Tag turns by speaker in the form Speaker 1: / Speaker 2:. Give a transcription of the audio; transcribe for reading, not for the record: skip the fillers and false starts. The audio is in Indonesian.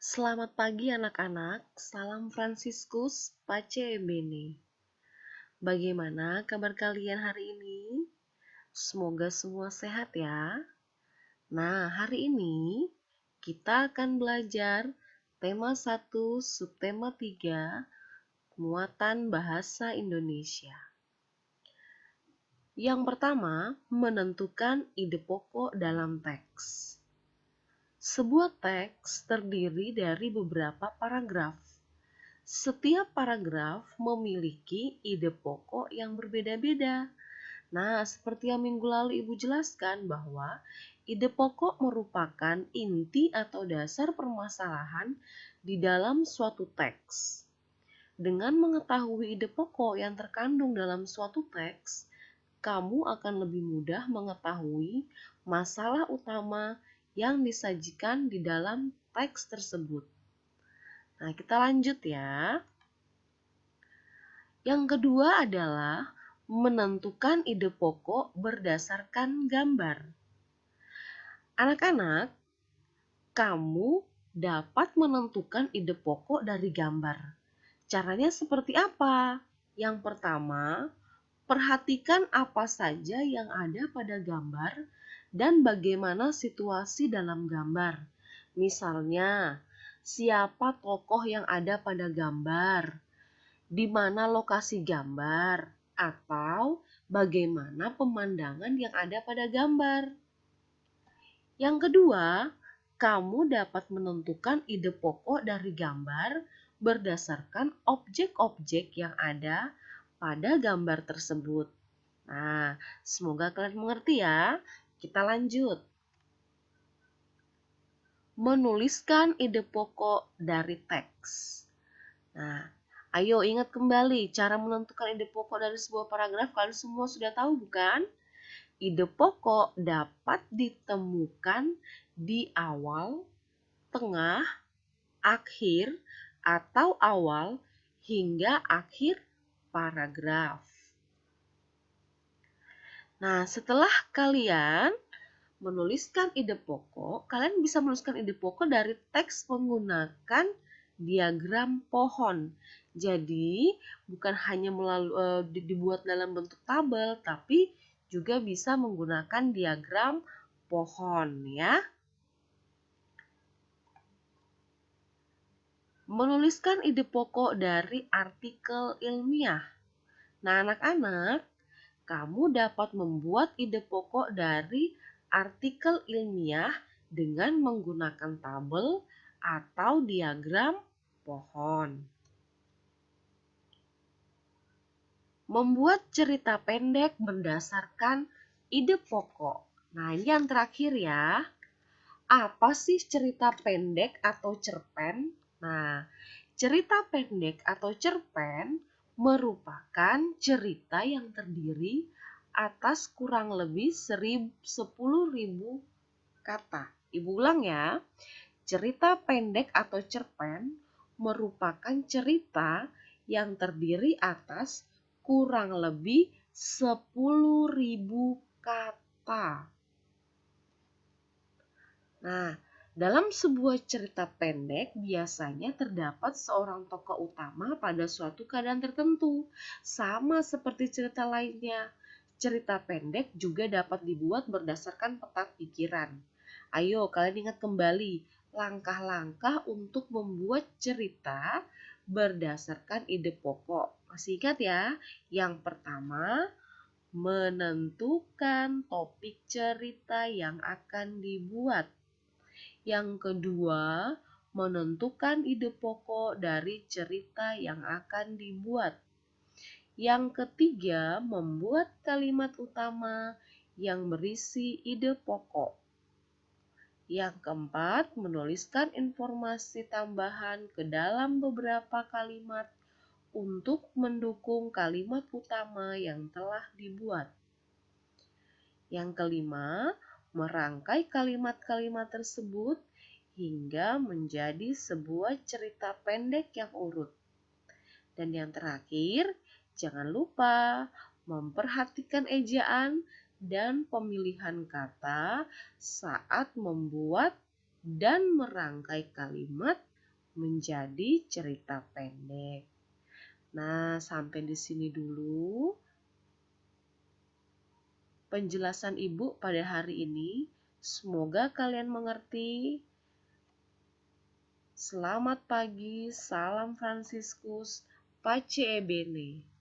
Speaker 1: Selamat pagi anak-anak, salam Fransiskus Pace Bene. Bagaimana kabar kalian hari ini? Semoga semua sehat ya. Nah, hari ini kita akan belajar tema 1, subtema 3, muatan bahasa Indonesia. Yang pertama, menentukan ide pokok dalam teks. Sebuah teks terdiri dari beberapa paragraf. Setiap paragraf memiliki ide pokok yang berbeda-beda. Nah, seperti yang minggu lalu Ibu jelaskan bahwa ide pokok merupakan inti atau dasar permasalahan di dalam suatu teks. Dengan mengetahui ide pokok yang terkandung dalam suatu teks, kamu akan lebih mudah mengetahui masalah utama yang disajikan di dalam teks tersebut. Nah, kita lanjut ya. Yang kedua adalah menentukan ide pokok berdasarkan gambar. Anak-anak, kamu dapat menentukan ide pokok dari gambar. Caranya seperti apa? Yang pertama, perhatikan apa saja yang ada pada gambar dan bagaimana situasi dalam gambar. Misalnya, siapa tokoh yang ada pada gambar? Di mana lokasi gambar, atau bagaimana pemandangan yang ada pada gambar. Yang kedua, kamu dapat menentukan ide pokok dari gambar berdasarkan objek-objek yang ada pada gambar tersebut. Nah, semoga kalian mengerti ya. Kita lanjut. Menuliskan ide pokok dari teks. Nah, ayo ingat kembali cara menentukan ide pokok dari sebuah paragraf. Kalian semua sudah tahu bukan? Ide pokok dapat ditemukan di awal, tengah, akhir, atau awal hingga akhir paragraf. Nah, setelah kalian menuliskan ide pokok, kalian bisa menuliskan ide pokok dari teks menggunakan diagram pohon. Jadi, bukan hanya dibuat dalam bentuk tabel, tapi juga bisa menggunakan diagram pohon ya. Menuliskan ide pokok dari artikel ilmiah. Nah, anak-anak, kamu dapat membuat ide pokok dari artikel ilmiah dengan menggunakan tabel atau diagram pohon. Membuat cerita pendek berdasarkan ide pokok. Nah, ini yang terakhir ya. Apa sih cerita pendek atau cerpen? Nah, cerita pendek atau cerpen merupakan cerita yang terdiri atas kurang lebih 10.000 kata. Ibu ulang ya. Cerita pendek atau cerpen merupakan cerita yang terdiri atas kurang lebih 10.000 kata. Nah, dalam sebuah cerita pendek biasanya terdapat seorang tokoh utama pada suatu keadaan tertentu. Sama seperti cerita lainnya, cerita pendek juga dapat dibuat berdasarkan peta pikiran. Ayo kalian ingat kembali langkah-langkah untuk membuat cerita berdasarkan ide pokok. Masih ingat ya? Yang pertama, menentukan topik cerita yang akan dibuat. Yang kedua, menentukan ide pokok dari cerita yang akan dibuat. Yang ketiga, membuat kalimat utama yang berisi ide pokok. Yang keempat, menuliskan informasi tambahan ke dalam beberapa kalimat untuk mendukung kalimat utama yang telah dibuat. Yang kelima, merangkai kalimat-kalimat tersebut hingga menjadi sebuah cerita pendek yang urut. Dan yang terakhir, jangan lupa memperhatikan ejaan dan pemilihan kata saat membuat dan merangkai kalimat menjadi cerita pendek. Nah, sampai di sini dulu penjelasan Ibu pada hari ini. Semoga kalian mengerti. Selamat pagi, salam Fransiskus, Pace e bene.